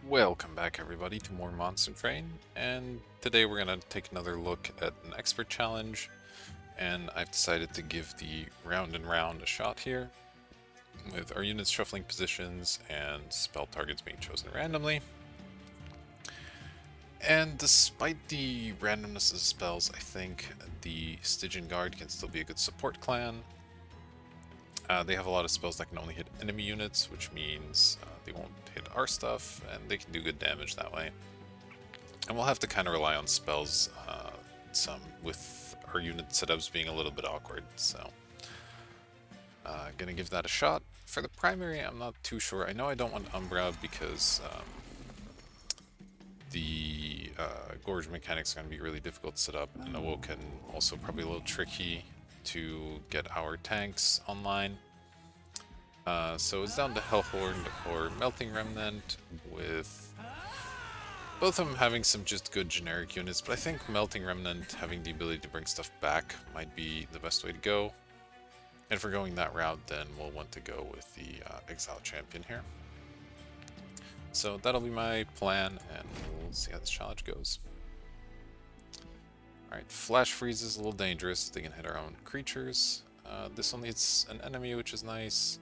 Welcome back everybody to more Monster Train, and today we're going to take another look at an expert challenge, and I've decided to give the round and round a shot here, with our units shuffling positions and spell targets being chosen randomly. And despite the randomness of the spells, I think the Stygian Guard can still be a good support clan. They have a lot of spells that can only hit enemy units, which means they won't hit our stuff, and they can do good damage that way. And we'll have to kind of rely on spells some, with our unit setups being a little bit awkward, so gonna give that a shot. For the primary, I'm not too sure. I know I don't want Umbra because the Gorge mechanics are going to be really difficult to set up, and Awoken also probably a little tricky to get our tanks online. So it's down to Hellhorn or Melting Remnant, with both of them having some just good generic units, but I think Melting Remnant having the ability to bring stuff back might be the best way to go. And if we're going that route, then we'll want to go with the Exile Champion here. So that'll be my plan, and we'll see how this challenge goes. Alright, Flash Freeze is a little dangerous. They can hit our own creatures. This only hits an enemy, which is nice.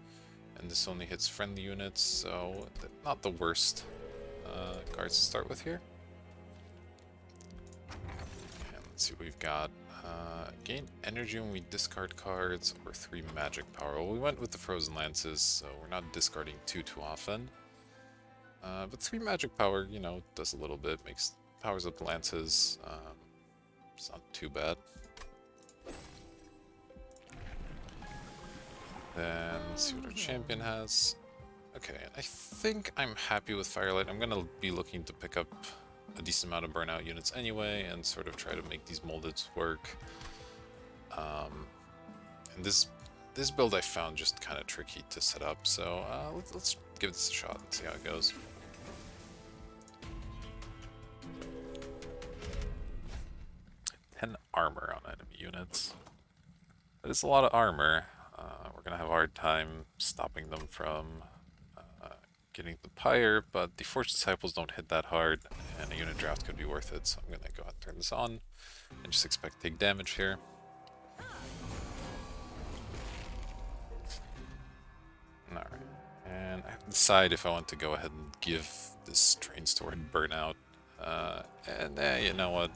And this only hits friendly units, so not the worst cards to start with here. And let's see what we've got. Gain energy when we discard cards, or 3 magic power. Well, we went with the Frozen Lances, so we're not discarding too often. But 3 magic power, you know, does a little bit, powers up lances. It's not too bad. Then let's see what our champion has. Okay, I think I'm happy with Firelight. I'm gonna be looking to pick up a decent amount of burnout units anyway, and sort of try to make these moldeds work. And this build I found just kind of tricky to set up, so let's give this a shot and see how it goes. Armor on enemy units. That is a lot of armor. We're gonna have a hard time stopping them from getting the Pyre, but the Forge Disciples don't hit that hard, and a unit draft could be worth it, so I'm gonna go ahead and turn this on and just expect to take damage here. Alright, and I have to decide if I want to go ahead and give this Train Store Burnout. You know what?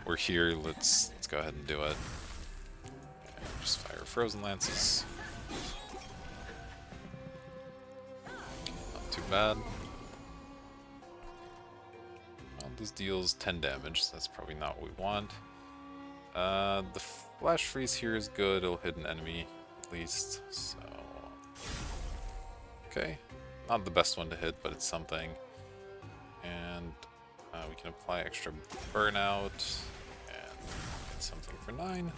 We're here, let's go ahead and do it. And just fire Frozen Lances. Not too bad. Well, this deals 10 damage, so that's probably not what we want. The Flash Freeze here is good, it'll hit an enemy at least, so... Okay, not the best one to hit, but it's something. And we can apply extra burnout and get something for 9.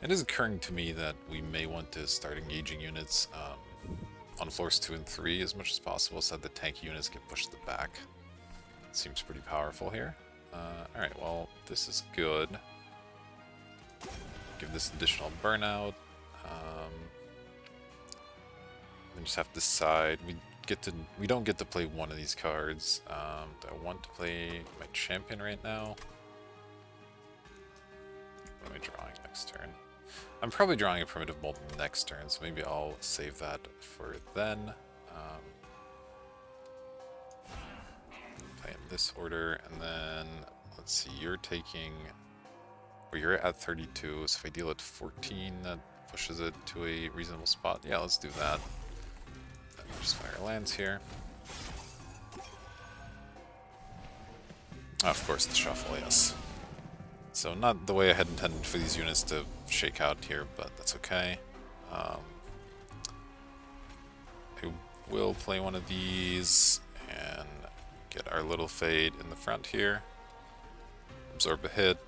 It is occurring to me that we may want to start engaging units on floors 2 and 3 as much as possible, so that the tank units get pushed to the back. It seems pretty powerful here. Alright, well, this is good. Give this additional burnout. Then just have to decide. We don't get to play one of these cards. Do I want to play my champion right now? What am I drawing next turn? I'm probably drawing a Primitive Mold next turn, so maybe I'll save that for then. Play in this order, and then let's see. You're taking. Well, you're at 32, so if I deal at 14, that pushes it to a reasonable spot. Yeah, let's do that. Then just fire lands here. Oh, of course, the shuffle, yes. So not the way I had intended for these units to shake out here, but that's okay. I will play one of these and get our little Fade in the front here. Absorb a hit.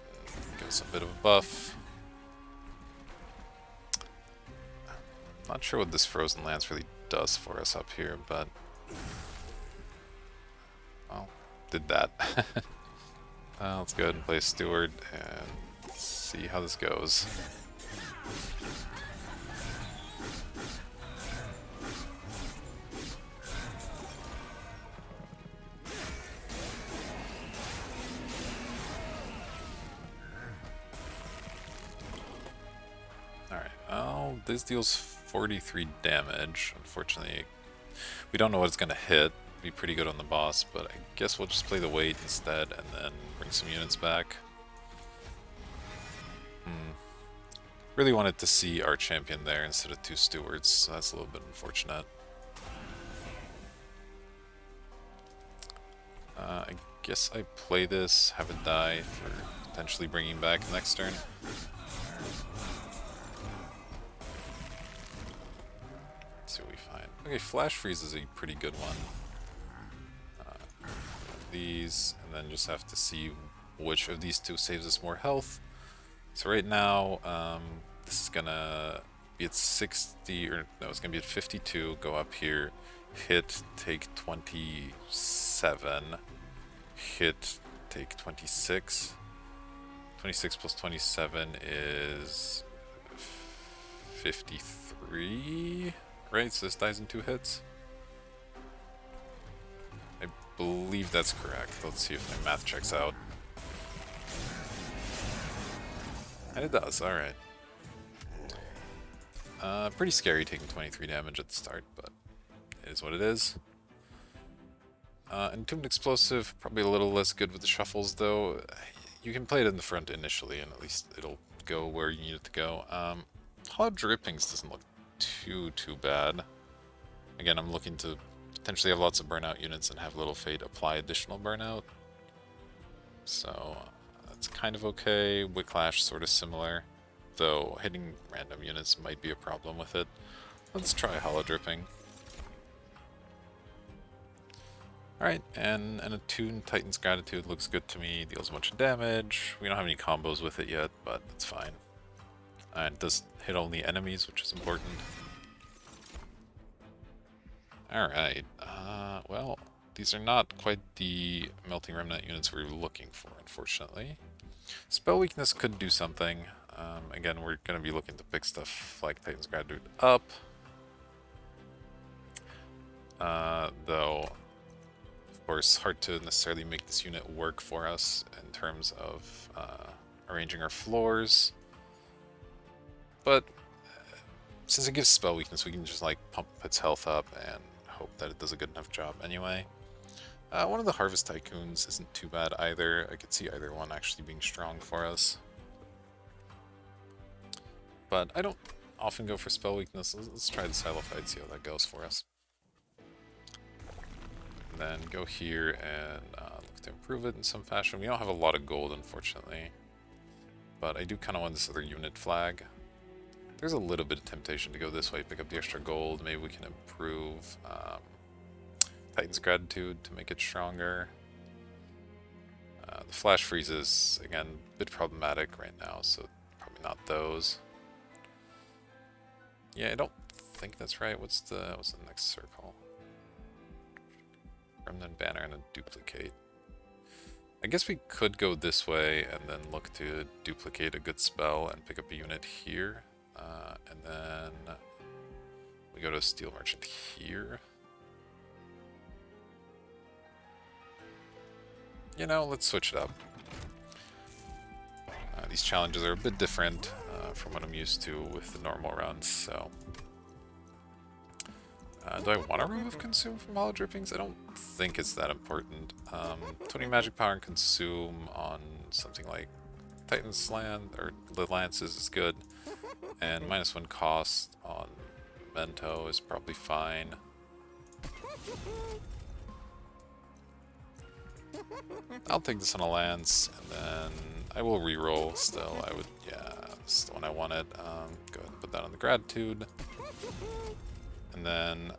Give us a bit of a buff. Not sure what this Frozen Lance really does for us up here, but... well, did that. Let's go ahead and play Steward and see how this goes. Alright, well, this deals 43 damage. Unfortunately, we don't know what it's going to hit. Be pretty good on the boss, but I guess we'll just play the wait instead and then bring some units back. Really wanted to see our champion there instead of 2 stewards, so that's a little bit unfortunate. I guess I play this, have it die for potentially bringing back next turn. Let's see what we find. Okay, Flash Freeze is a pretty good one. These, and then just have to see which of these 2 saves us more health. So right now, this is gonna be at 60, or no, it's gonna be at 52, go up here, hit, take 27, hit, take 26. 26 plus 27 is 53, right? So this dies in 2 hits? I believe that's correct. Let's see if my math checks out. And it does, alright. Pretty scary taking 23 damage at the start, but it is what it is. Entombed Explosive, probably a little less good with the shuffles though. You can play it in the front initially and at least it'll go where you need it to go. Hallowed Drippings doesn't look too bad. Again, I'm looking to potentially have lots of burnout units and have Little Fate apply additional burnout. So that's kind of okay. Wicklash sort of similar, though hitting random units might be a problem with it. Let's try Hollow Dripping. Alright, and an attuned Titan's Gratitude looks good to me, deals a bunch of damage. We don't have any combos with it yet, but that's fine. And it does hit only enemies, which is important. Alright, well, these are not quite the Melting Remnant units we were looking for, unfortunately. Spell Weakness could do something. Again, we're going to be looking to pick stuff like Titan's Gratitude up. Though, of course, hard to necessarily make this unit work for us in terms of arranging our floors. But since it gives Spell Weakness, we can just like pump its health up and hope that it does a good enough job anyway. One of the Harvest Tycoons isn't too bad either. I could see either one actually being strong for us. But I don't often go for Spell Weakness. Let's try the Silophyte, see how that goes for us. And then go here and look to improve it in some fashion. We don't have a lot of gold, unfortunately. But I do kind of want this other unit flag. There's a little bit of temptation to go this way, pick up the extra gold. Maybe we can improve Titan's Gratitude to make it stronger. The Flash Freezes, again, a bit problematic right now, so probably not those. Yeah, I don't think that's right. What's the next circle? Remnant Banner and a Duplicate. I guess we could go this way and then look to duplicate a good spell and pick up a unit here. And then we go to Steel Merchant here. You know, let's switch it up. These challenges are a bit different from what I'm used to with the normal runs, so... do I want to remove Consume from Hollow Drippings? I don't think it's that important. 20 magic power and Consume on something like Titan's Land, or the Lances is good. And -1 cost on Memento is probably fine. I'll take this on a Lance, and then I will reroll still. I would, yeah, this is the one I wanted. Go ahead and put that on the Gratitude. And then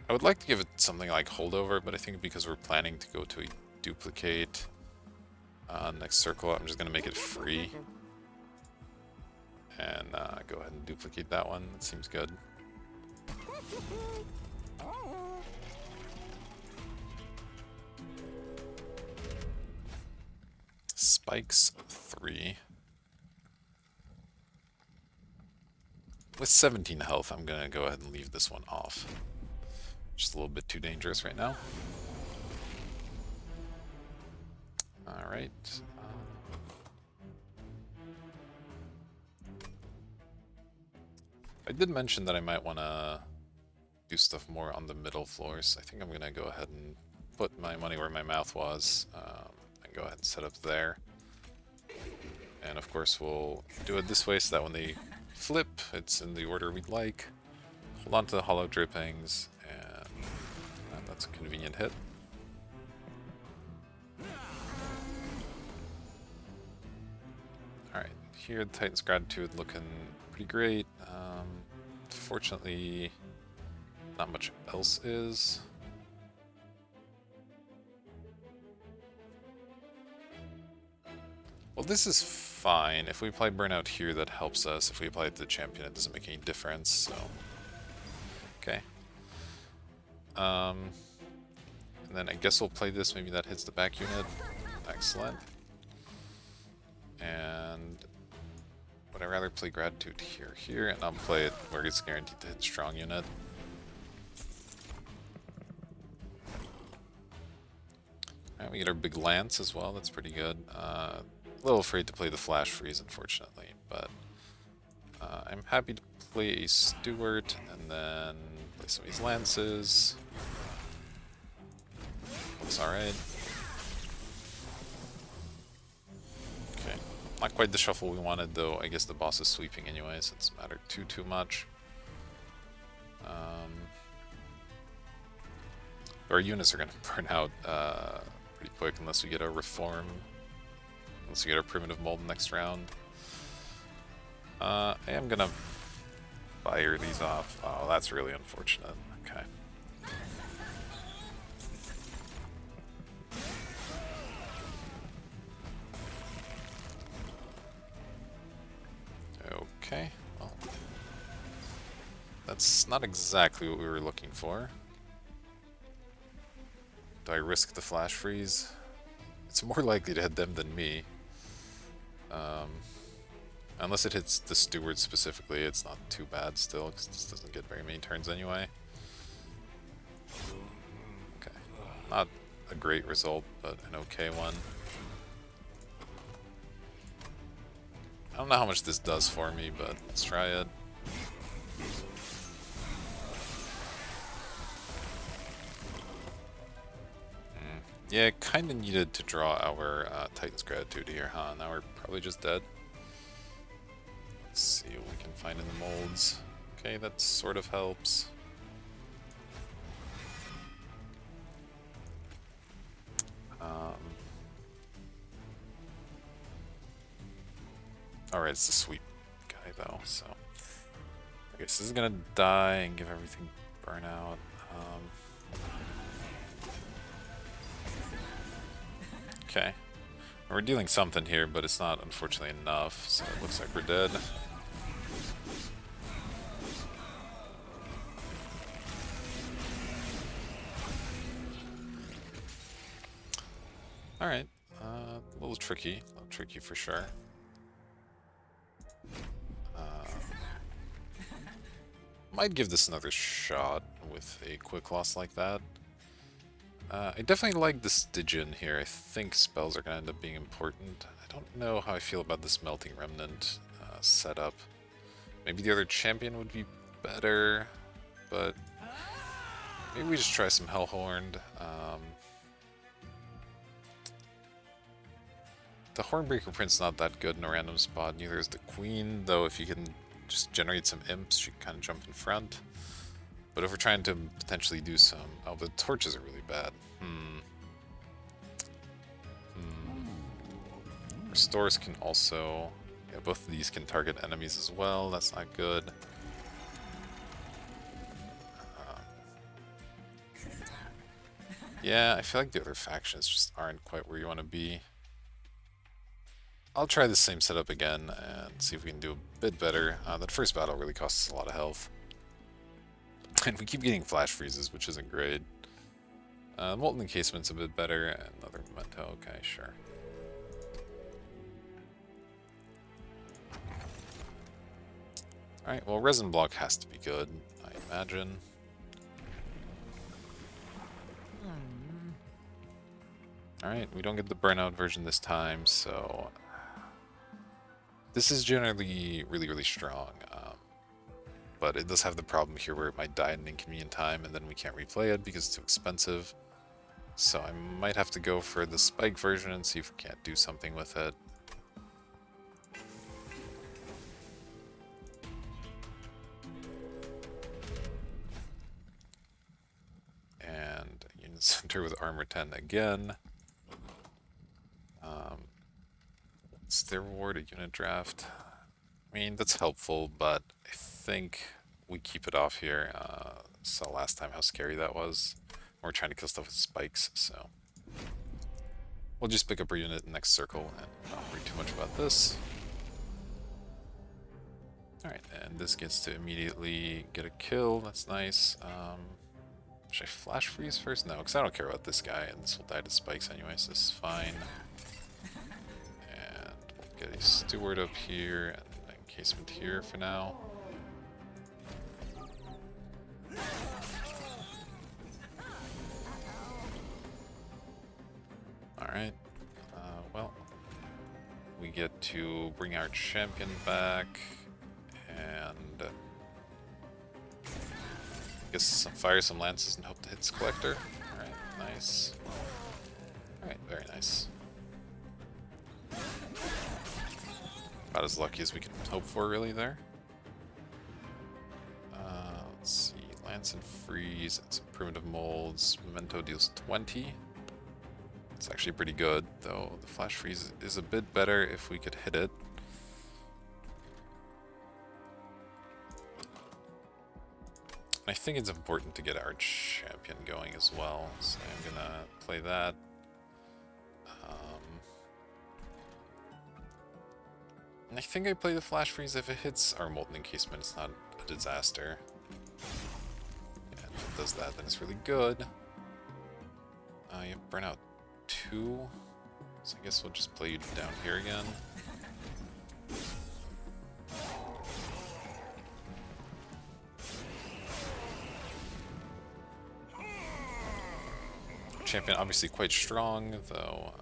I would like to give it something like Holdover, but I think because we're planning to go to a Duplicate next circle, I'm just going to make it free. And go ahead and duplicate that one. That seems good. Spikes 3. With 17 health, I'm going to go ahead and leave this one off. Just a little bit too dangerous right now. Alright. I did mention that I might want to do stuff more on the middle floors. I think I'm going to go ahead and put my money where my mouth was, and go ahead and set up there. And of course we'll do it this way so that when they flip, it's in the order we'd like. Hold on to the hollow drippings, and that's a convenient hit. Alright, here the Titan's Gratitude looking pretty great. Fortunately, not much else is. Well, this is fine. If we apply Burnout here, that helps us. If we apply it to the champion, it doesn't make any difference, so... Okay. And then I guess we'll play this. Maybe that hits the back unit. Excellent. And... would I rather play Gratitude here, and I'll play it where it's guaranteed to hit strong unit. Alright, we get our big lance as well. That's pretty good. A little afraid to play the Flash Freeze, unfortunately, but I'm happy to play a Stewart and then play some of these lances. Looks alright. Okay, not quite the shuffle we wanted, though. I guess the boss is sweeping anyway, so it doesn't matter too much. Our units are going to burn out pretty quick unless we get a reform. Unless we get our primitive mold next round. I am gonna fire these off. Oh, that's really unfortunate. Okay. Okay, well. That's not exactly what we were looking for. Do I risk the flash freeze? It's more likely to hit them than me. Unless it hits the steward specifically, it's not too bad still, because this doesn't get very many turns anyway. Okay, not a great result, but an okay one. I don't know how much this does for me, but let's try it. Yeah, kinda needed to draw our Titan's Gratitude here, huh? Now we're probably just dead. Let's see what we can find in the molds. Okay, that sort of helps. Alright, it's the sweep guy though, so... I guess this is gonna die and give everything burnout. Okay. We're dealing something here, but it's not, unfortunately, enough, so it looks like we're dead. Alright. A little tricky for sure. Might give this another shot with a quick loss like that. I definitely like the Stygian here. I think spells are going to end up being important. I don't know how I feel about this Melting Remnant setup. Maybe the other champion would be better, but maybe we just try some Hellhorned. The Hornbreaker Print's not that good in a random spot, neither is the Queen, though if you can just generate some imps, she can kind of jump in front. But if we're trying to potentially do some... Oh, the torches are really bad. Restores can also... Yeah, both of these can target enemies as well. That's not good. Yeah, I feel like the other factions just aren't quite where you want to be. I'll try the same setup again and see if we can do a bit better. That first battle really costs us a lot of health. And we keep getting flash freezes, which isn't great. Molten Encasement's a bit better, and another Memento, okay, sure. Alright, well, Resin Block has to be good, I imagine. Alright, we don't get the burnout version this time, so... This is generally really strong. but it does have the problem here where it might die at an inconvenient time and then we can't replay it because it's too expensive. So I might have to go for the spike version and see if we can't do something with it. And Unit Center with Armor 10 again. What's their reward? A unit draft? I mean, that's helpful, but I think we keep it off here. Saw last time how scary that was. We're trying to kill stuff with spikes, so we'll just pick up our unit in the next circle and not worry too much about this. Alright, and this gets to immediately get a kill. That's nice. Should I flash freeze first? No, because I don't care about this guy, and this will die to spikes anyway, so this is fine. And we'll get a steward up here, and an encasement here for now. Alright, well, we get to bring our champion back, and I guess fire some lances and hope to hit his collector. Alright, nice. Alright, very nice. About as lucky as we can hope for, really, there. Let's see. Lance and freeze and some primitive molds. Memento deals 20. It's actually pretty good, though the flash freeze is a bit better if we could hit it. I think it's important to get our champion going as well, so I'm gonna play that. And I think I play the flash freeze if it hits our molten encasement. It's not a disaster. And if it does that, then it's really good. You have burnout 2, so I guess we'll just play you down here again. Champion obviously quite strong, though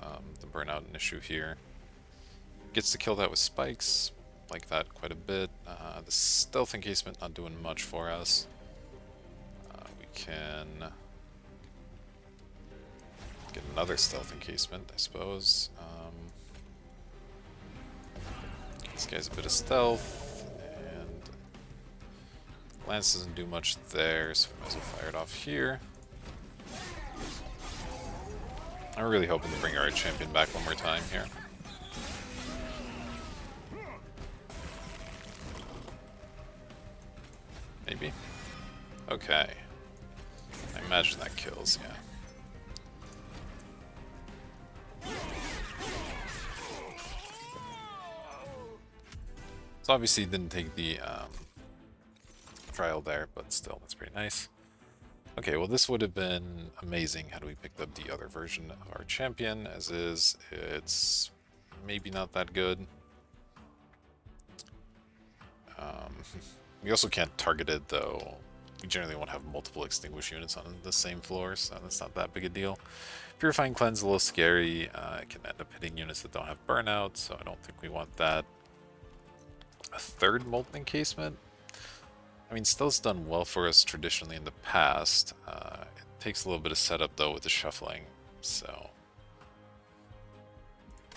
the burnout an issue here. Gets to kill that with spikes, like that quite a bit. The stealth encasement not doing much for us. We can get another stealth encasement, I suppose. This guy's a bit of stealth, and Lance doesn't do much there, so we might as well fire it off here. I'm really hoping to bring our champion back one more time here. Maybe? Okay. I imagine that kills, yeah. So obviously didn't take the trial there, but still, that's pretty nice. Okay, well this would have been amazing had we picked up the other version of our champion. As is, it's maybe not that good. We also can't target it, though. We generally won't have multiple extinguished units on the same floor, so that's not that big a deal. Purifying Cleanse is a little scary. It can end up hitting units that don't have burnout, so I don't think we want that. A third Molten Encasement? I mean, Stealth's done well for us traditionally in the past. It takes a little bit of setup, though, with the shuffling, so...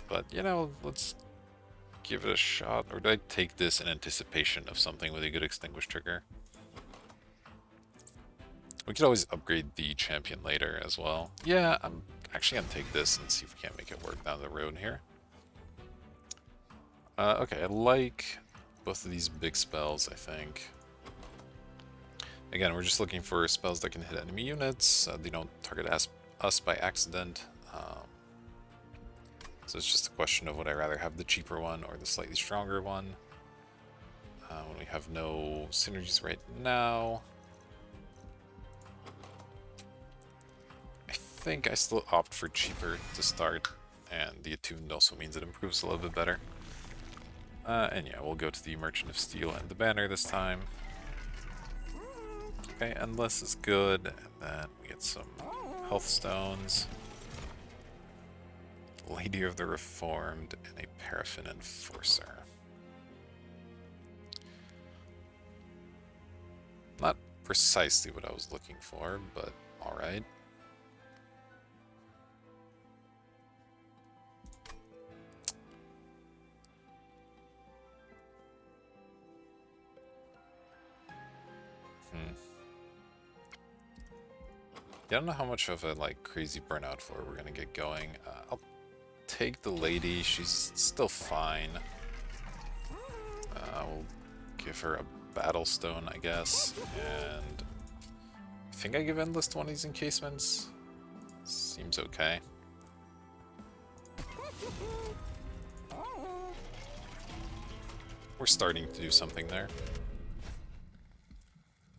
But, you know, let's give it a shot. Or do I take this in anticipation of something with a good Extinguish trigger? We could always upgrade the champion later as well. Yeah, I'm actually going to take this and see if we can't make it work down the road here. Okay, I like both of these big spells, I think. Again, we're just looking for spells that can hit enemy units. They don't target us by accident. So it's just a question of would I rather have the cheaper one or the slightly stronger one. When we have no synergies right now, I think I still opt for cheaper to start, and the attuned also means it improves a little bit better. And yeah, we'll go to the Merchant of Steel and the banner this time. Okay, Endless is good, and then we get some health stones. Lady of the Reformed, and a Paraffin Enforcer. Not precisely what I was looking for, but alright. Yeah, I don't know how much of a like crazy burnout for we're gonna get going. I'll take the lady. She's still fine. We'll give her a battle stone, I guess, and I think I give Endless one of these encasements. Seems okay. We're starting to do something there.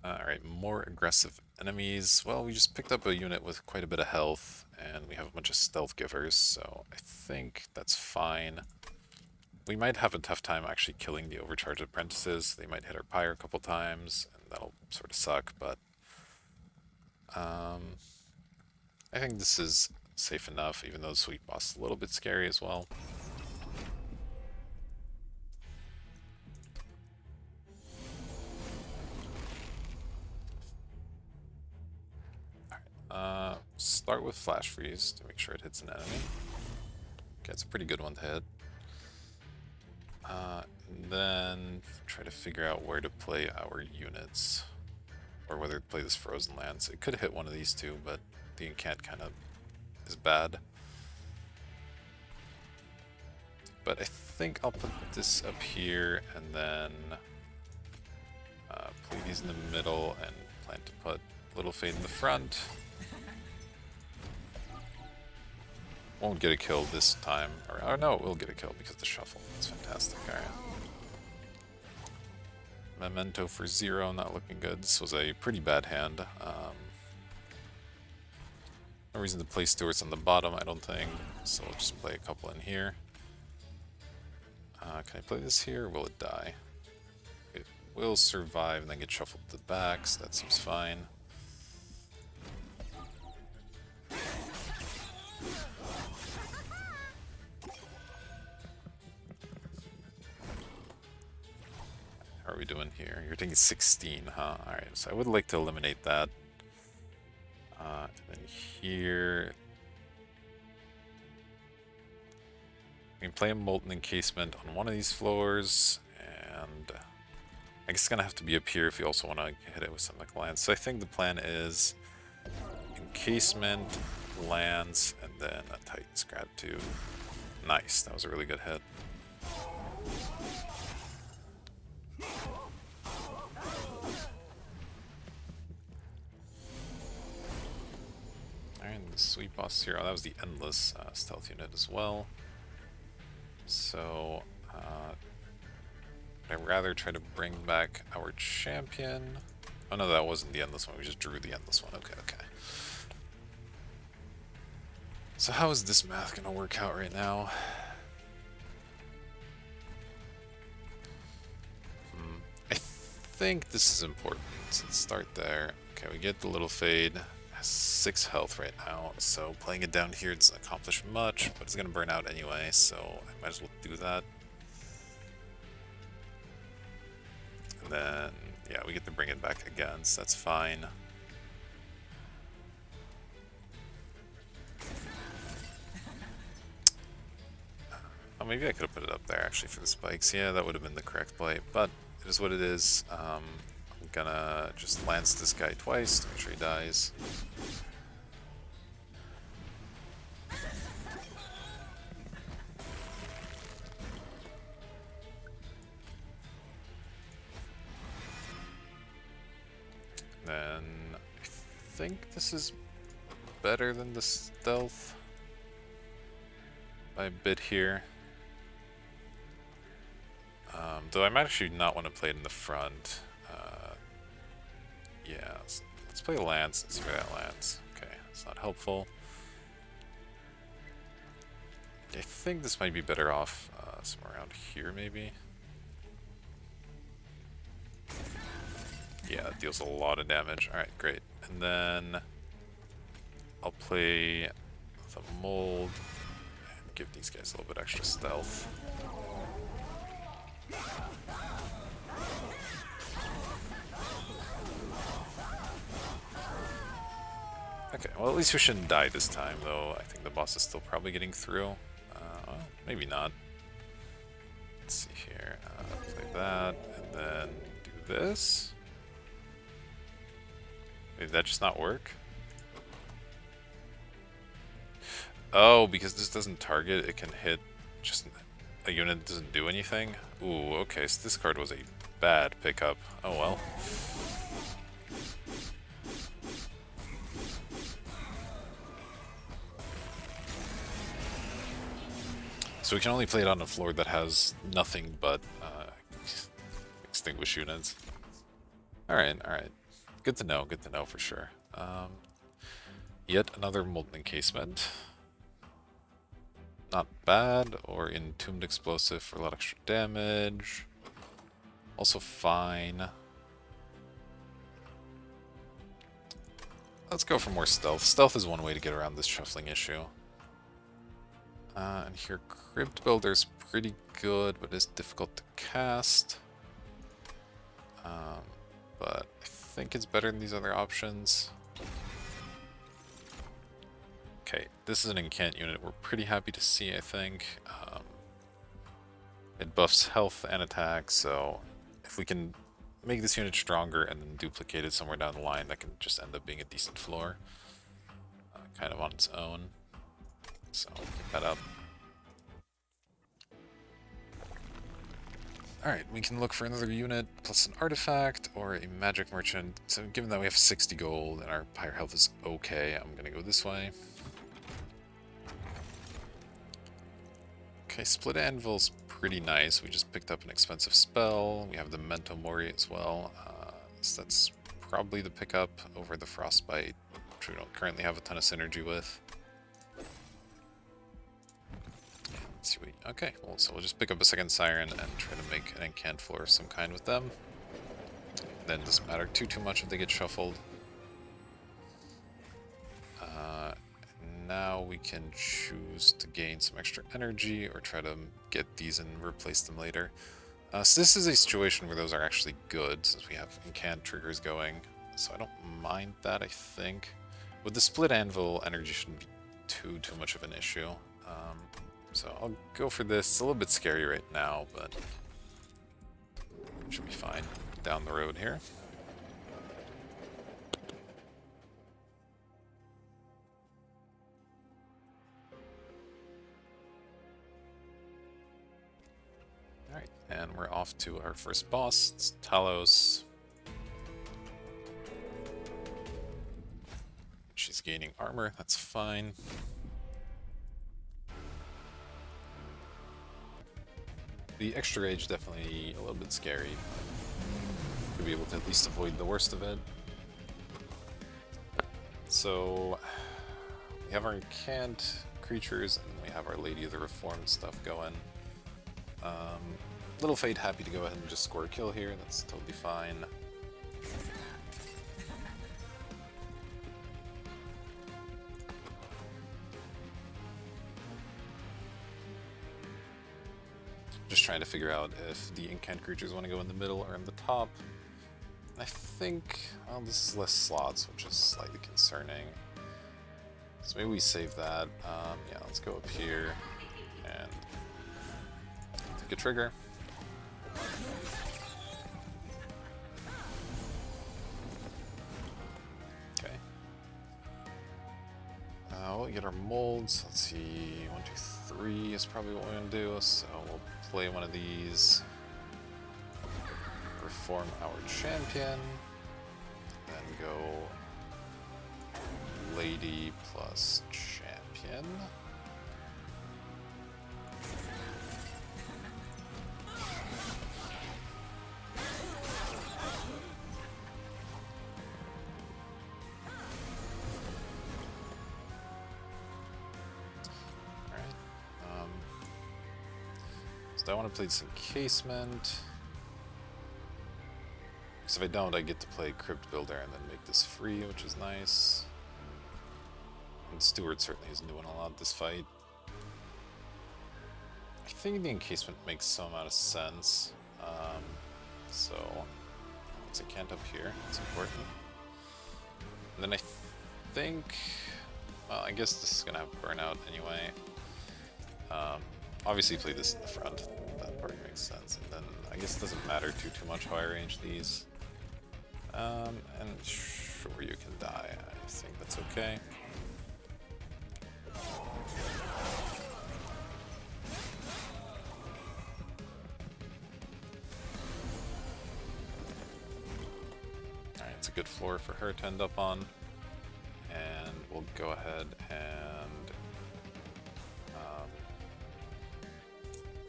Alright, more aggressive enemies. Well, we just picked up a unit with quite a bit of health, and we have a bunch of stealth givers, so I think that's fine. We might have a tough time actually killing the overcharged apprentices. They might hit our pyre a couple times, and that'll sort of suck, but I think this is safe enough, even though the sweet boss is a little bit scary as well. Start with Flash Freeze to make sure it hits an enemy. Okay, it's a pretty good one to hit. And then try to figure out where to play our units, or whether to play this Frozen Lands. It could hit one of these two, but the incant kind of is bad. But I think I'll put this up here, and then play these in the middle, and plan to put Little Fade in the front. Won't get a kill this time. Or no, it will get a kill because of the shuffle. That's fantastic. Alright. Memento for 0, not looking good. This was a pretty bad hand. No reason to play Stewards on the bottom, I don't think. So we'll just play a couple in here. Can I play this here, or will it die? It will survive and then get shuffled to the back, so that seems fine. How are we doing here? You're taking 16, huh? Alright, so I would like to eliminate that. And then here... we can play a Molten Encasement on one of these floors, and I guess it's gonna have to be up here if you also want to hit it with something like lands. So I think the plan is Encasement, lands, and then a Titan's Gratitude. Nice, that was a really good hit. Alright, the sweet boss here. Oh, that was the Endless stealth unit as well. So, I'd rather try to bring back our champion. Oh no, that wasn't the Endless one, we just drew the Endless one. Okay, okay. So how is this math gonna work out right now? I think this is important. So let's start there. Okay, we get the Little Fade. Has 6 health right now, so playing it down here doesn't accomplish much, but it's gonna burn out anyway, so I might as well do that. And then, yeah, we get to bring it back again, so that's fine. Oh, maybe I could have put it up there actually for the spikes. Yeah, that would have been the correct play, but it is what it is. I'm gonna just lance this guy twice to make sure he dies. Then I think this is better than the stealth by a bit here. Though I might actually not want to play it in the front. Yeah, let's play Lance and see where that lands. Okay, it's not helpful. I think this might be better off somewhere around here, maybe. Yeah, it deals a lot of damage. Alright, great. And then I'll play the mold and give these guys a little bit extra stealth. Okay, well at least we shouldn't die this time, though. I think the boss is still probably getting through. Well, maybe not. Let's see here. Play that, and then do this. Did that just not work? Oh, because this doesn't target, it can hit just a unit that doesn't do anything? Ooh, okay, so this card was a bad pickup. Oh well. So we can only play it on a floor that has nothing but extinguish units. Alright, alright. Good to know for sure. Yet another Molten Encasement. Not bad, or Entombed Explosive for a lot extra damage. Also fine. Let's go for more stealth. Stealth is one way to get around this shuffling issue. And here, Crypt Builder's pretty good, but it's difficult to cast. But I think it's better than these other options. Okay, this is an incant unit we're pretty happy to see, I think. It buffs health and attack, so if we can make this unit stronger and then duplicate it somewhere down the line, that can just end up being a decent floor. Kind of on its own. So, pick that up. Alright, we can look for another unit plus an artifact or a magic merchant. So given that we have 60 gold and our higher health is okay, I'm gonna go this way. Okay, Split Anvil's pretty nice. We just picked up an expensive spell. We have the Memento Mori as well. So that's probably the pickup over the Frostbite, which we don't currently have a ton of synergy with. Let's see, okay, well, so we'll just pick up a second Siren and try to make an incant floor of some kind with them. Then it doesn't matter too much if they get shuffled. Now we can choose to gain some extra energy or try to get these and replace them later. So this is a situation where those are actually good since we have incant triggers going. So I don't mind that, I think. With the Split Anvil, energy shouldn't be too much of an issue. So I'll go for this. It's a little bit scary right now, but it should be fine down the road here. Alright, and we're off to our first boss. It's Talos. She's gaining armor, that's fine. The extra rage definitely a little bit scary. To be able to at least avoid the worst of it. So we have our incant creatures and we have our Lady of the Reformed stuff going. Little Fate happy to go ahead and just score a kill here, that's totally fine. Just trying to figure out if the incant creatures want to go in the middle or in the top. I think, well, this is less slots, which is slightly concerning. So maybe we save that. Yeah, let's go up here and take a trigger. Okay. We'll get our molds. Let's see, 1, 2, 3 is probably what we're gonna do. So we'll play one of these, reform our champion, then go Lady plus champion. So I want to play this Encasement. Because if I don't, I get to play Crypt Builder and then make this free, which is nice. And Steward certainly isn't doing a lot this fight. I think the Encasement makes some amount of sense. So, it's a cant up here, it's important. And then I think... Well, I guess this is gonna have burnout anyway. Obviously play this in the front. That part makes sense. And then I guess it doesn't matter too much how I arrange these. And sure, you can die. I think that's okay. Alright, it's a good floor for her to end up on. And we'll go ahead and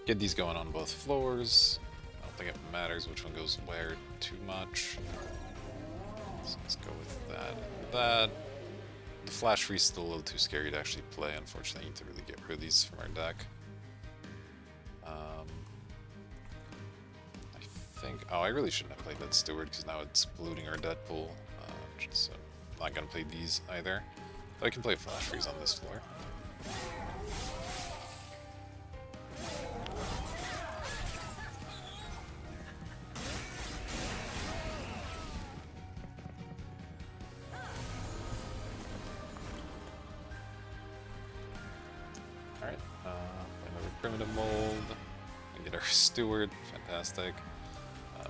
get these going on both floors. I don't think it matters which one goes where too much. So let's go with that and that. The flash freeze is still a little too scary to actually play. Unfortunately, I need to really get rid of these from our deck. I think... Oh, I really shouldn't have played that Steward because now it's polluting our dead pool. So I'm not going to play these either. But I can play flash freeze on this floor. Alright, another primitive mold. We get our Steward, fantastic.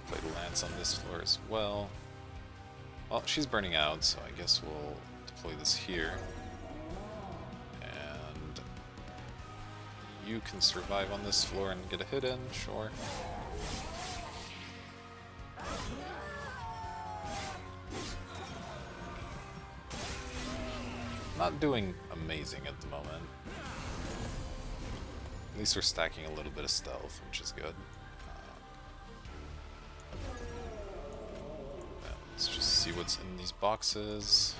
Play the Lance on this floor as well. Well, she's burning out, so I guess we'll deploy this here. And you can survive on this floor and get a hit in, sure. Not doing amazing at the moment. At least we're stacking a little bit of stealth, which is good. Let's just see what's in these boxes.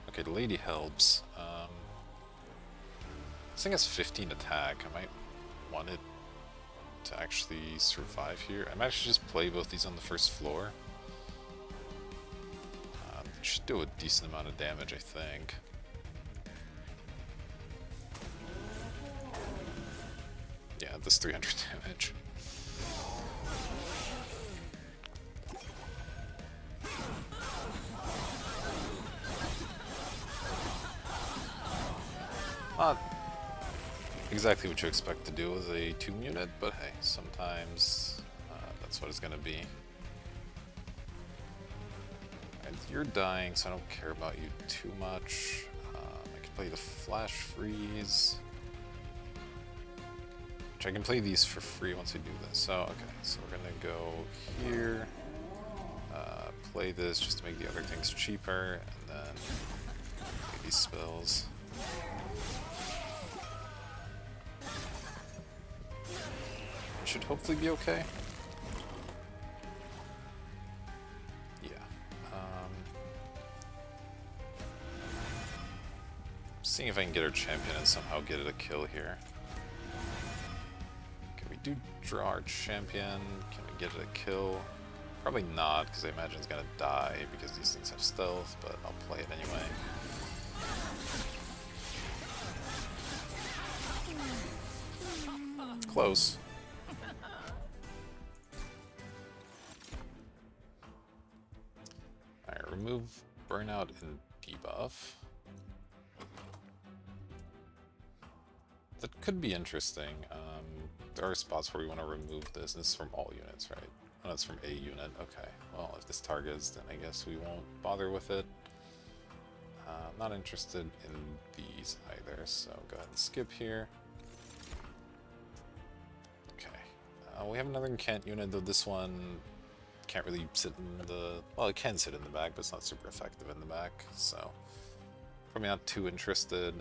Okay, the lady helps. This thing has 15 attack. I might want it to actually survive here. I might actually just play both these on the first floor. Should do a decent amount of damage, I think. Yeah, this 300 damage. Not exactly what you expect to do with a tomb unit, but hey, sometimes that's what it's gonna be. And you're dying, so I don't care about you too much. I can play the flash freeze. Which I can play these for free once I do this. So, okay, so we're gonna go here. Play this just to make the other things cheaper, and then play these spells. Should hopefully be okay. Yeah. Seeing if I can get our champion and somehow get it a kill here. Can we do draw our champion? Can we get it a kill? Probably not, because I imagine it's gonna die because these things have stealth, but I'll play it anyway. Close. Alright, remove burnout and debuff. That could be interesting. There are spots where we want to remove this. This is from all units, right? Oh, that's from a unit. Okay. Well, if this targets, then I guess we won't bother with it. I'm not interested in these either, so go ahead and skip here. Okay. We have another incant unit, though this one can't really sit in the... Well, it can sit in the back, but it's not super effective in the back, so... Probably not too interested.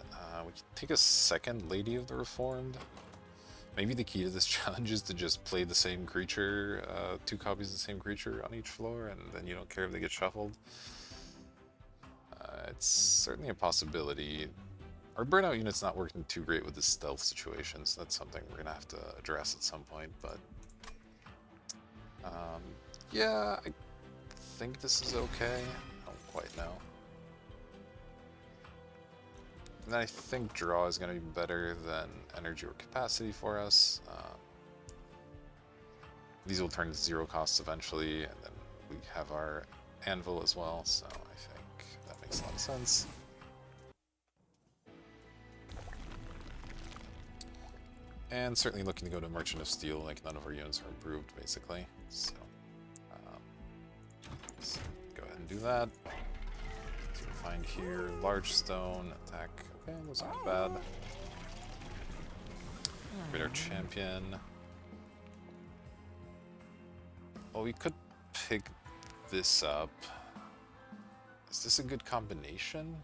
We can take a second Lady of the Reformed. Maybe the key to this challenge is to just play the same creature, 2 copies of the same creature on each floor, and then you don't care if they get shuffled. It's certainly a possibility. Our burnout unit's not working too great with this stealth situation, so that's something we're gonna have to address at some point, but... yeah, I think this is okay. I don't quite know. And then I think draw is going to be better than energy or capacity for us. These will turn to 0 costs eventually, and then we have our anvil as well, so I think that makes Makes a lot of sense. And certainly looking to go to Merchant of Steel, like none of our units are improved, basically. So, let's go ahead and do that. So we find here, large stone, attack. Okay, those aren't bad. Create our champion. Well, we could pick this up. Is this a good combination?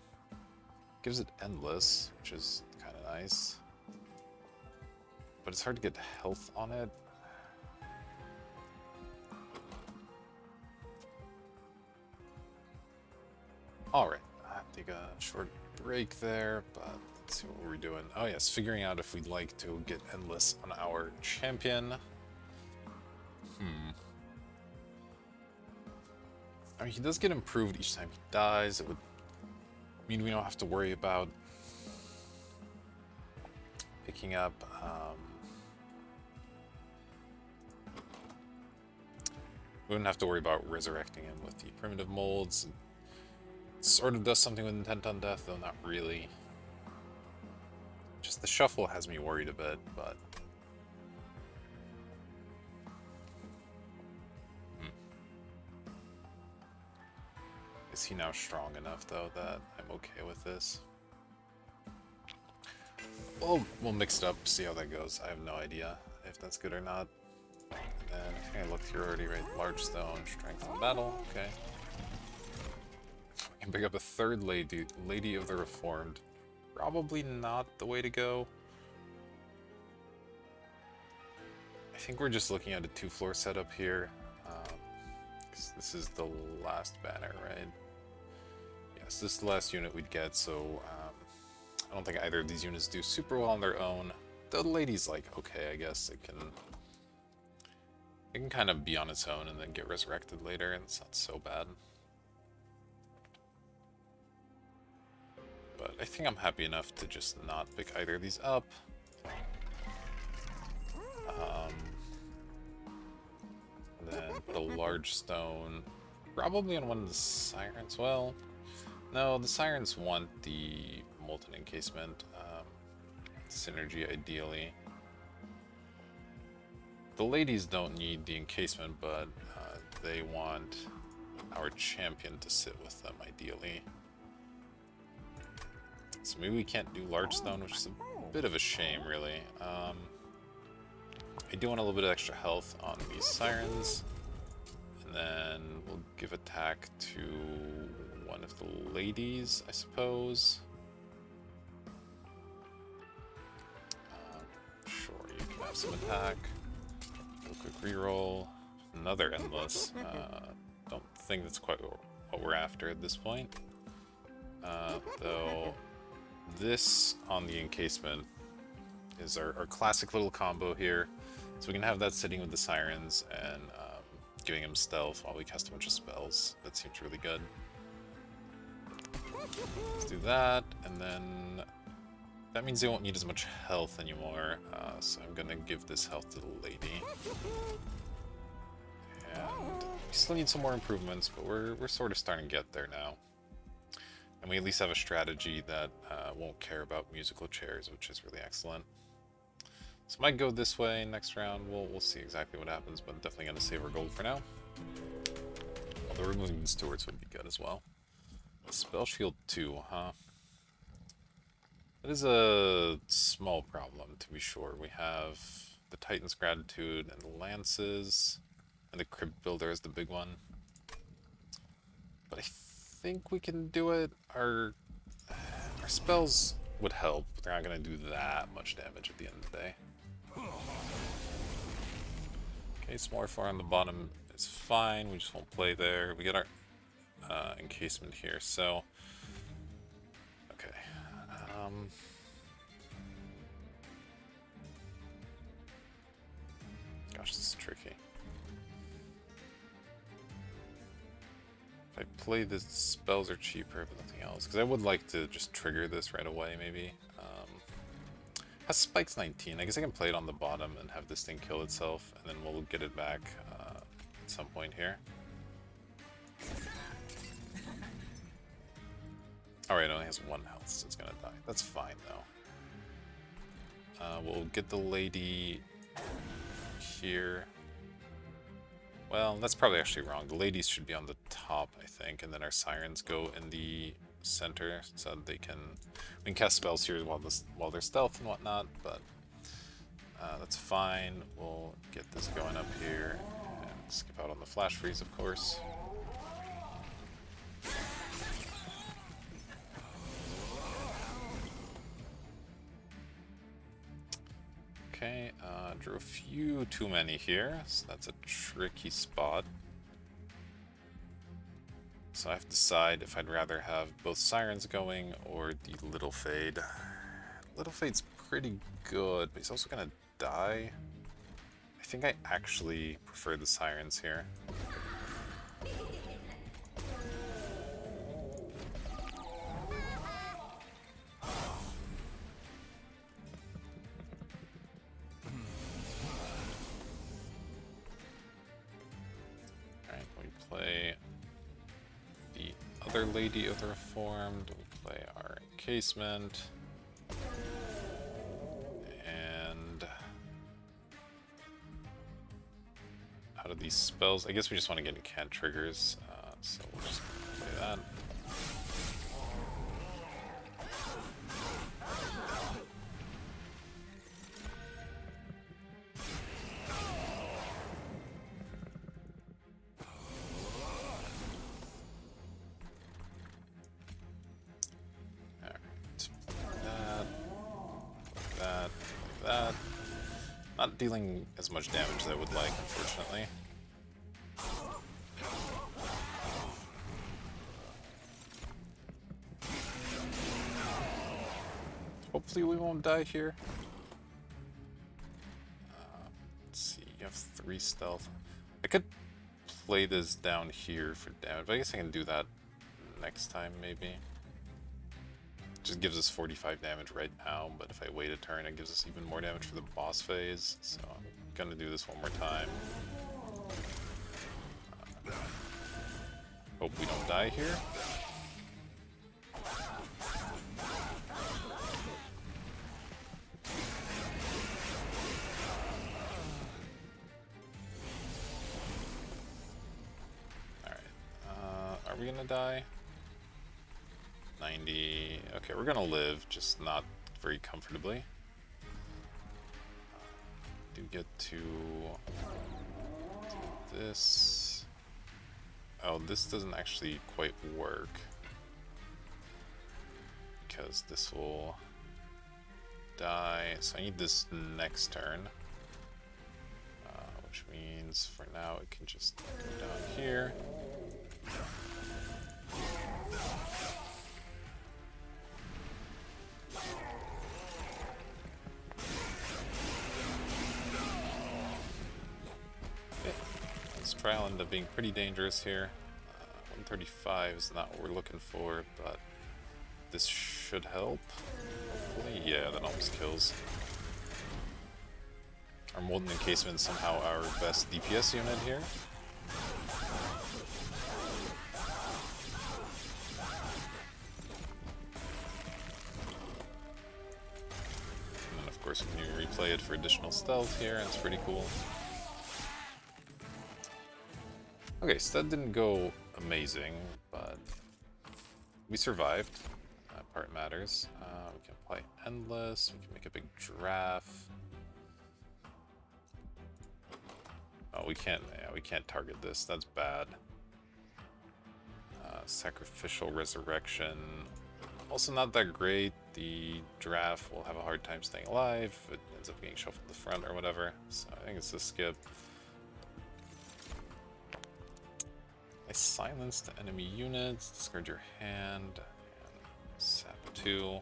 Gives it endless, which is kind of nice. But it's hard to get health on it. Alright, I'll take a short break there, but let's see what we're doing. Oh yes, figuring out if we'd like to get endless on our champion. I mean, he does get improved each time he dies. It would mean we don't have to worry about picking up we wouldn't have to worry about resurrecting him with the primitive molds. It sort of does something with Intent on Death, though not really. Just the shuffle has me worried a bit, but is he now strong enough, though, that I'm okay with this? We'll mix it up, see how that goes. I have no idea if that's good or not. And then I think I looked here already, right? Large stone, strength in battle, okay. We can pick up a third Lady of the Reformed. Probably not the way to go. I think we're just looking at a 2-floor setup here. 'Cause this is the last banner, right? Yes, this is the last unit we'd get, so I don't think either of these units do super well on their own. The lady's like, okay, I guess it can kind of be on its own and then get resurrected later, and it's not so bad. But I think I'm happy enough to just not pick either of these up. And then put a large stone, probably on one of the sirens. Well, no, the sirens want the molten encasement synergy, ideally. The ladies don't need the encasement, but they want our champion to sit with them, ideally. So maybe we can't do large stone, which is a bit of a shame, really. I do want a little bit of extra health on these sirens. And then we'll give attack to one of the ladies, I suppose. Sure, you can have some attack. Do a quick reroll. Another endless. Don't think that's quite what we're after at this point. Though this on the encasement is our classic little combo here. So we can have that sitting with the sirens and giving him stealth while we cast a bunch of spells. That seems really good. Let's do that, and then that means they won't need as much health anymore, so I'm gonna give this health to the lady. And we still need some more improvements, but we're sort of starting to get there now. And we at least have a strategy that won't care about musical chairs, which is really excellent. So I might go this way next round. We'll see exactly what happens, but I'm definitely going to save our gold for now. Although removing the stewards would be good as well. Spell Shield 2, huh? That is a small problem, to be sure. We have the Titan's Gratitude and the Lances, and the Crypt Builder is the big one. But I think we can do it. Our spells would help, but they're not going to do that much damage at the end of the day. Okay, Smaller Floor on the bottom is fine. We just won't play there. We get our encasement here, so okay. Gosh, this is tricky. If I play this, spells are cheaper, but nothing else. Because I would like to just trigger this right away, maybe. Has spikes 19. I guess I can play it on the bottom and have this thing kill itself, and then we'll get it back at some point here. Alright, it only has 1 health, so it's gonna die. That's fine, though. We'll get the lady here. Well, that's probably actually wrong. The ladies should be on the top, I think, and then our sirens go in the center, so they can... We can cast spells here while they're stealth and whatnot, but that's fine. We'll get this going up here, and skip out on the flash freeze, of course. Okay, drew a few too many here, so that's a tricky spot. So I have to decide if I'd rather have both Sirens going or the Little Fade. Little Fade's pretty good, but he's also gonna die. I think I actually prefer the Sirens here. Alright, we play the other Lady of the Reformed, we play our Encasement, and out of these spells, I guess we just want to get incant triggers, so we'll just play that. Not dealing as much damage as I would like, unfortunately. Hopefully we won't die here. Let's see, you have 3 stealth. I could play this down here for damage, but I guess I can do that next time, maybe. Just gives us 45 damage right now, but if I wait a turn, it gives us even more damage for the boss phase, so I'm gonna do this one more time. Hope we don't die here. Alright, are we gonna die? 90. Okay, we're gonna live, just not very comfortably. Do get to do this. Oh, this doesn't actually quite work because this will die. So I need this next turn, which means for now it can just go down here. Trial ended up being pretty dangerous here. 135 is not what we're looking for, but this should help. Hopefully, yeah, that almost kills. Our Molten Encasement is somehow our best DPS unit here. And then, of course, we can replay it for additional stealth here, and it's pretty cool. Okay, so that didn't go amazing, but we survived. That part matters. We can apply Endless, we can make a big giraffe. Oh, we can't target this, that's bad. Sacrificial Resurrection, also not that great. The giraffe will have a hard time staying alive, it ends up getting shuffled to the front or whatever, so I think it's a skip. Silence the enemy units, discard your hand, and sap 2.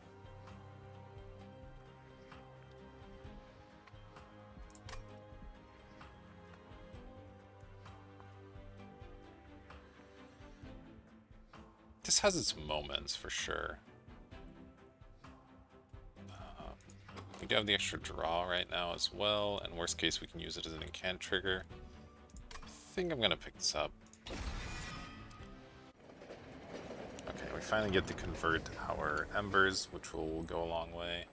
This has its moments for sure. We do have the extra draw right now as well, and worst case we can use it as an incant trigger. I think I'm gonna pick this up. we finally get to convert our embers, which will go a long way.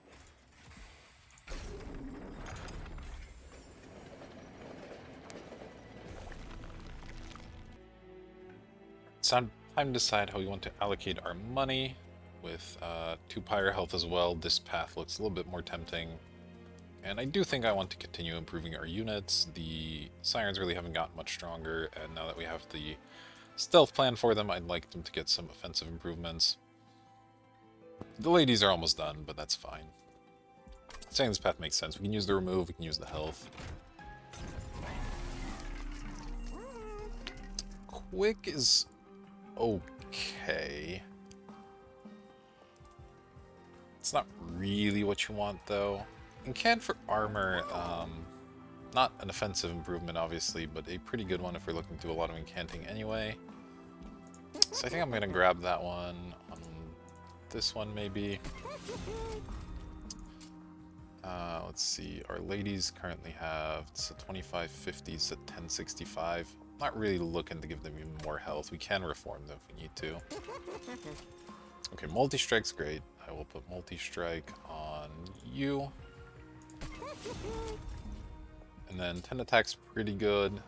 It's time to decide how we want to allocate our money. With 2 pyre health as well, this path looks a little bit more tempting. And I do think I want to continue improving our units. The Sirens really haven't gotten much stronger, and now that we have the stealth plan for them, I'd like them to get some offensive improvements. The ladies are almost done, but that's fine. Saying this path makes sense. We can use the remove, we can use the health. Quick is okay. It's not really what you want, though. Incant for armor, not an offensive improvement, obviously, but a pretty good one if we're looking to do a lot of incanting anyway. So I think I'm going to grab that one on this one, maybe. Let's see, our ladies currently have, it's a 2550, it's a 1065. Not really looking to give them even more health. We can reform them if we need to. Okay, multi-strike's great. I will put multi-strike on you. And then 10 attack's pretty good.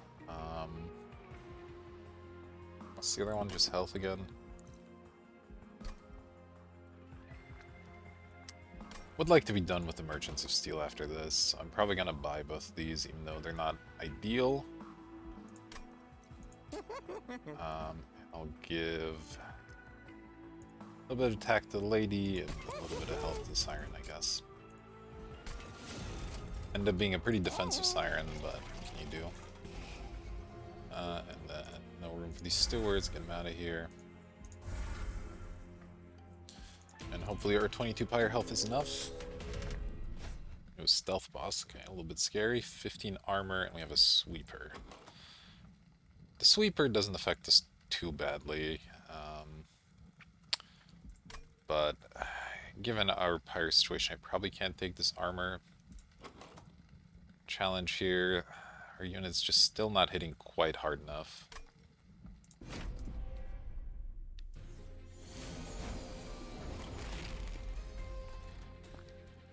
What's the other one? Just health again. Would like to be done with the Merchants of Steel after this. I'm probably gonna buy both of these, even though they're not ideal. I'll give a little bit of attack to the lady and a little bit of health to the siren, I guess. End up being a pretty defensive siren, but what can you do? And then no room for these stewards, get them out of here. And hopefully our 22 pyre health is enough. It was stealth boss, okay, a little bit scary. 15 armor, and we have a sweeper. The sweeper doesn't affect us too badly, but given our pyre situation, I probably can't take this armor. Challenge here, our unit's just still not hitting quite hard enough.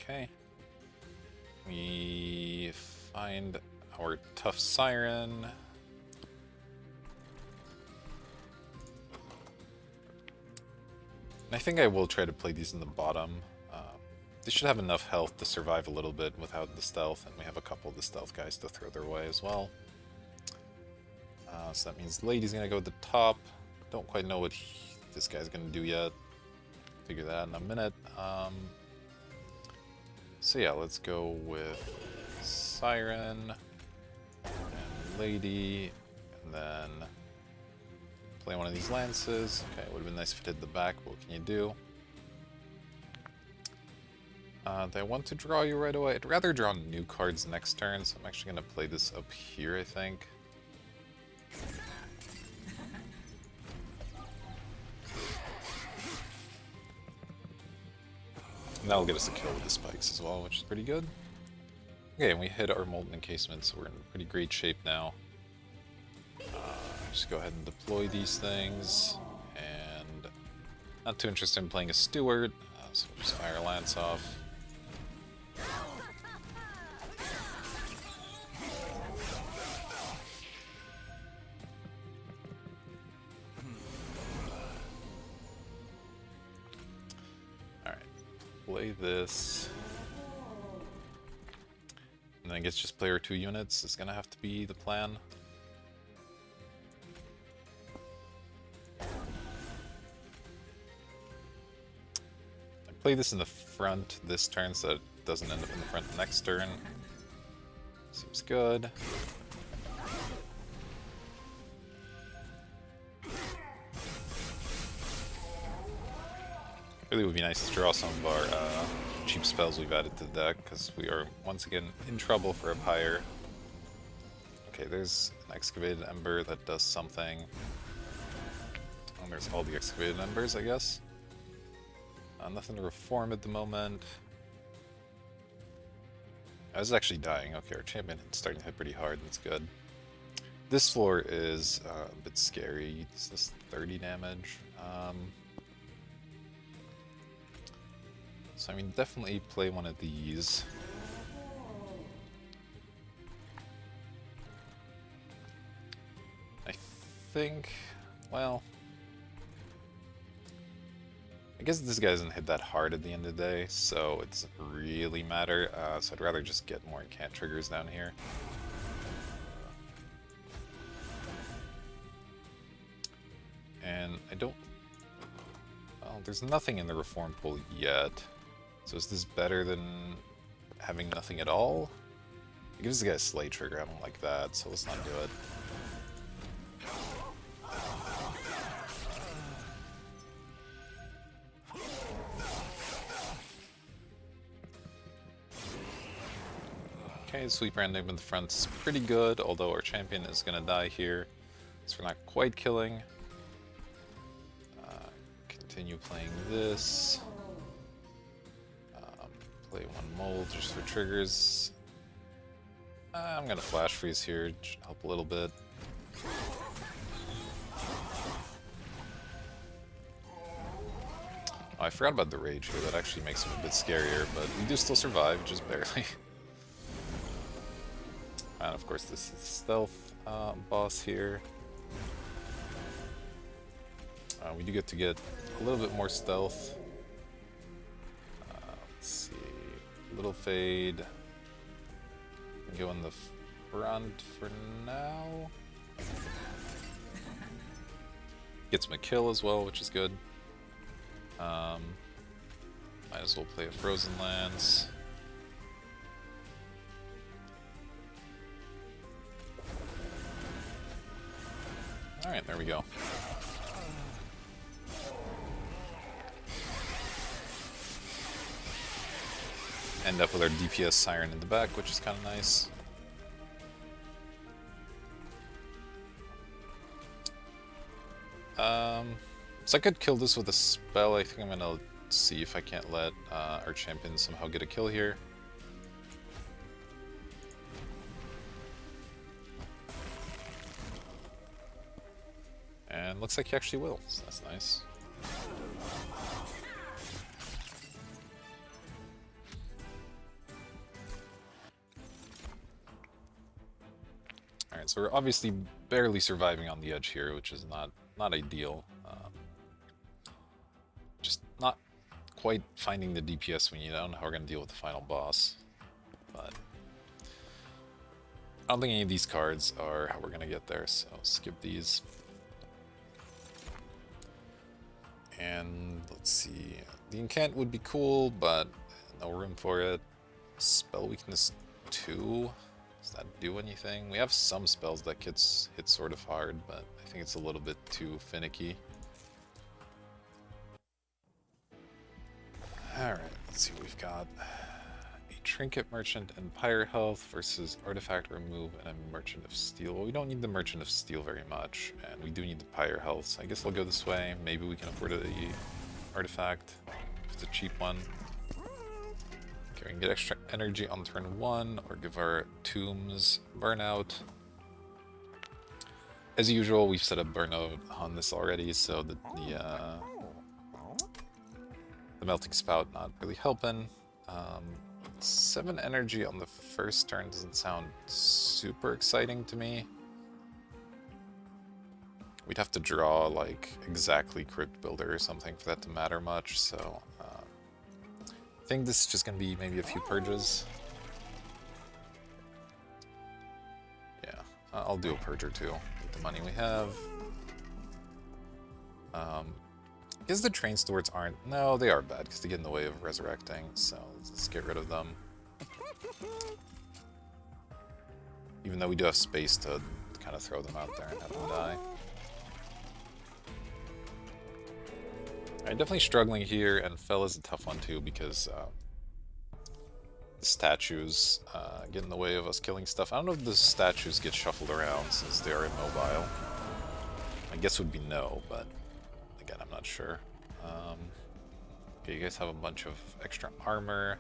Okay. We find our tough siren. And I think I will try to play these in the bottom. They should have enough health to survive a little bit without the stealth, and we have a couple of the stealth guys to throw their way as well. So that means the lady's gonna go at the top. Don't quite know what this guy's gonna do yet. Figure that out in a minute. So yeah, let's go with Siren and Lady, and then play one of these lances. Okay, it would have been nice if it hit the back, but what can you do? Do I want to draw you right away? I'd rather draw new cards next turn, so I'm actually going to play this up here, I think. And that'll get us a kill with the spikes as well, which is pretty good. Okay, and we hit our Molten Encasement, so we're in pretty great shape now. Just go ahead and deploy these things, and not too interested in playing a Steward, so we'll just fire Lance off. Alright, play this. And then I guess just player 2 units is gonna have to be the plan. Play this in the front this turn so that it doesn't end up in the front next turn. Seems good. Really would be nice to draw some of our cheap spells we've added to the deck, because we are once again in trouble for a pyre. Okay, there's an Excavated Ember that does something. And there's all the Excavated Embers, I guess. Nothing to reform at the moment. I was actually dying. Okay, our champion is starting to hit pretty hard. That's good. This floor is a bit scary. It's this 30 damage. So I mean, definitely play one of these. I think, well, I guess this guy doesn't hit that hard at the end of the day, so it doesn't really matter. So I'd rather just get more incant triggers down here. And I don't... Well, there's nothing in the Reform Pool yet. So is this better than having nothing at all? It gives this guy a Slay trigger, I don't like that, so let's not do it. Okay, Sweep Random in the front is pretty good, although our champion is gonna die here, so we're not quite killing. Continue playing this. Play one mold just for triggers. I'm gonna Flash Freeze here, help a little bit. Oh, I forgot about the Rage here, that actually makes him a bit scarier, but we do still survive, just barely. And of course this is Stealth boss here. We do get to get a little bit more stealth. Let's see, little fade. Go in the front for now. Gets him a kill as well, which is good. Might as well play a Frozen Lance. Alright, there we go. End up with our DPS Siren in the back, which is kind of nice. So I could kill this with a spell. I think I'm gonna see if I can't let our champion somehow get a kill here. And looks like he actually will, so that's nice. Alright, so we're obviously barely surviving on the edge here, which is not ideal. Just not quite finding the DPS we need. I don't know how we're going to deal with the final boss, but I don't think any of these cards are how we're going to get there, so skip these. And let's see, the Incant would be cool, but no room for it. Spell Weakness 2, does that do anything? We have some spells that hit sort of hard, but I think it's a little bit too finicky. Alright, let's see what we've got. A Trinket Merchant and Pyre Health versus Artifact Remove and a Merchant of Steel. Well, we don't need the Merchant of Steel very much, and we do need the Pyre Health, so I guess I'll go this way. Maybe we can afford the Artifact if it's a cheap one. Okay, we can get extra energy on turn 1, or give our Tombs Burnout. As usual, we've set up Burnout on this already, so the Melting Spout not really helping. 7 energy on the first turn doesn't sound super exciting to me. We'd have to draw like exactly Crypt Builder or something for that to matter much, so I think this is just gonna be maybe a few purges. Yeah, I'll do a purge or two with the money we have. I guess the Train Stewards aren't... No, they are bad, because they get in the way of resurrecting, so let's get rid of them. Even though we do have space to kind of throw them out there and have them die. Alright, definitely struggling here, and Fell is a tough one too, because the statues get in the way of us killing stuff. I don't know if the statues get shuffled around, since they are immobile. My guess would be no, but... Again, I'm not sure. Okay, you guys have a bunch of extra armor.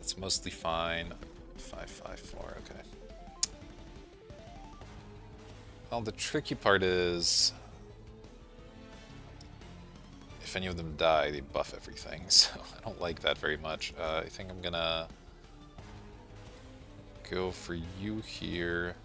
It's mostly fine. 554, okay. Well, the tricky part is... if any of them die, they buff everything, so I don't like that very much. I think I'm gonna go for you here.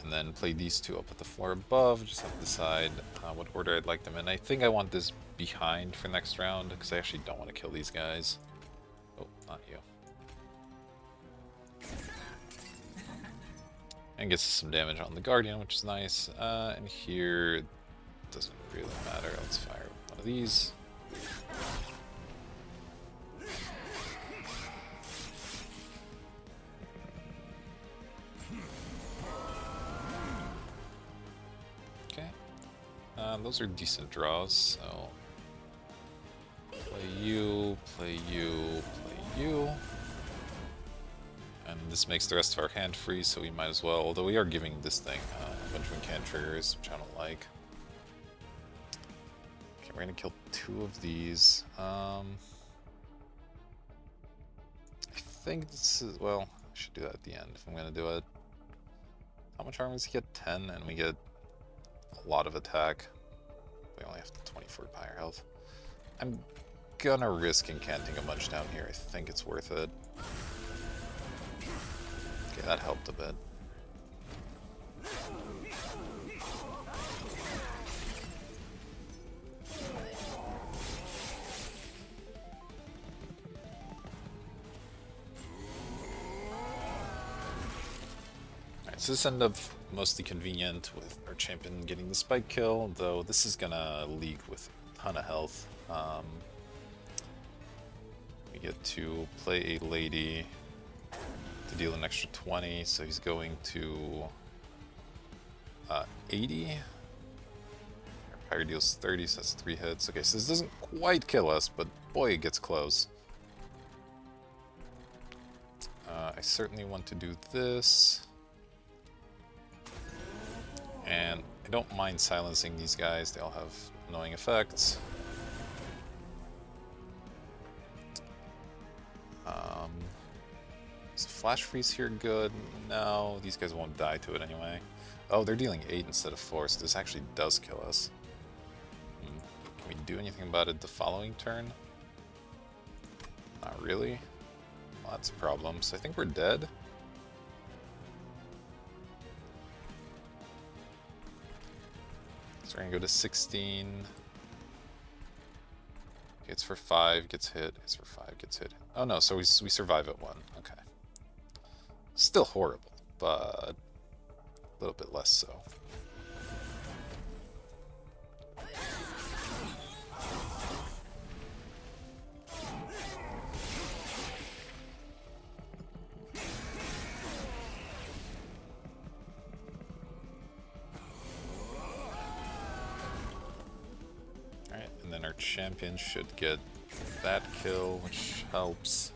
And then play these two up at the floor above, just have to decide what order I'd like them in. I think I want this behind for next round, because I actually don't want to kill these guys. Oh, not you. And gets some damage on the Guardian, which is nice. And here, it doesn't really matter. Let's fire one of these. Okay. Those are decent draws, so... Play you, play you, play you. And this makes the rest of our hand free, so we might as well, although we are giving this thing a bunch of incant triggers, which I don't like. Okay, we're gonna kill 2 of these. I think this is, well, I should do that at the end if I'm gonna do it. How much armor does he get? 10, and we get a lot of attack. We only have 24 fire health. I'm gonna risk incanting a bunch down here. I think it's worth it. Okay, that helped a bit. Alright, so this ended up mostly convenient with our champion getting the spike kill, though this is gonna leak with a ton of health. We get to play a lady to deal an extra 20, so he's going to 80. Our pyre deals 30, so that's 3 hits. Okay, so this doesn't quite kill us, but boy, it gets close. I certainly want to do this. And I don't mind silencing these guys, they all have annoying effects. Is Flash Freeze here good? No, these guys won't die to it anyway. Oh, they're dealing 8 instead of 4, so this actually does kill us. Can we do anything about it the following turn? Not really. Well, that's a problem, so I think we're dead. So we're gonna go to 16. Hits for 5, gets hit. Hits for 5, gets hit. Oh no, so we survive at 1. Okay. Still horrible, but a little bit less so. Alright, and then our champion should get that kill, which helps.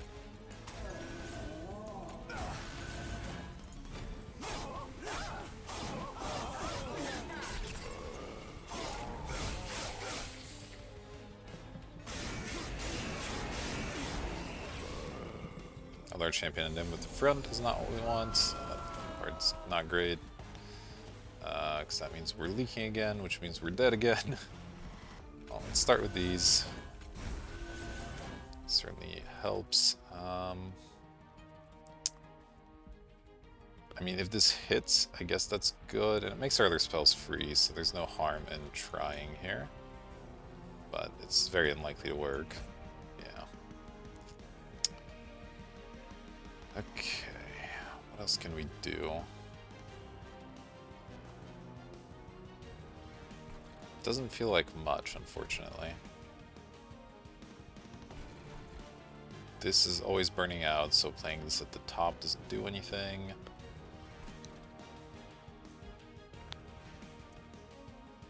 Our champion and him with the front is not what we want. That part's not great. Because that means we're leaking again, which means we're dead again. Well, let's start with these. Certainly helps. I mean, if this hits, I guess that's good. And it makes our other spells free, so there's no harm in trying here. But it's very unlikely to work. Okay, what else can we do? Doesn't feel like much, unfortunately. This is always burning out, so playing this at the top doesn't do anything.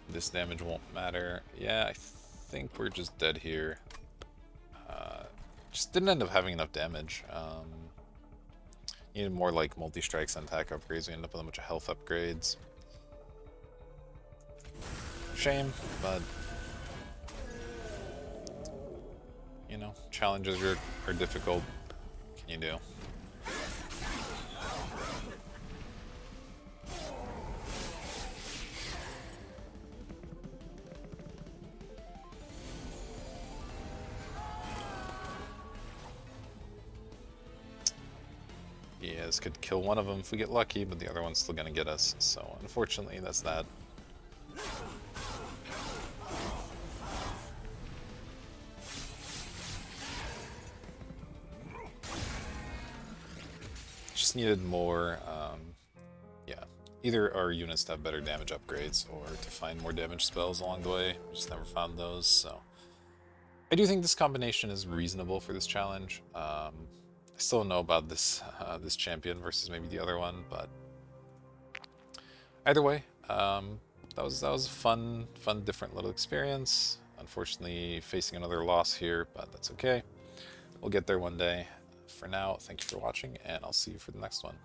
This damage won't matter. Yeah, I think we're just dead here. Just didn't end up having enough damage. Needed more like multi-strikes and attack upgrades. We end up with a bunch of health upgrades. Shame, but you know, challenges are difficult. What can you do? Diaz could kill one of them if we get lucky, but the other one's still gonna get us. So unfortunately, that's that. Just needed more, yeah, either our units to have better damage upgrades or to find more damage spells along the way. Just never found those, so I do think this combination is reasonable for this challenge. I still don't know about this this champion versus maybe the other one, but either way, that was a fun, different little experience. Unfortunately, facing another loss here, but that's okay. We'll get there one day. For now, thank you for watching, and I'll see you for the next one.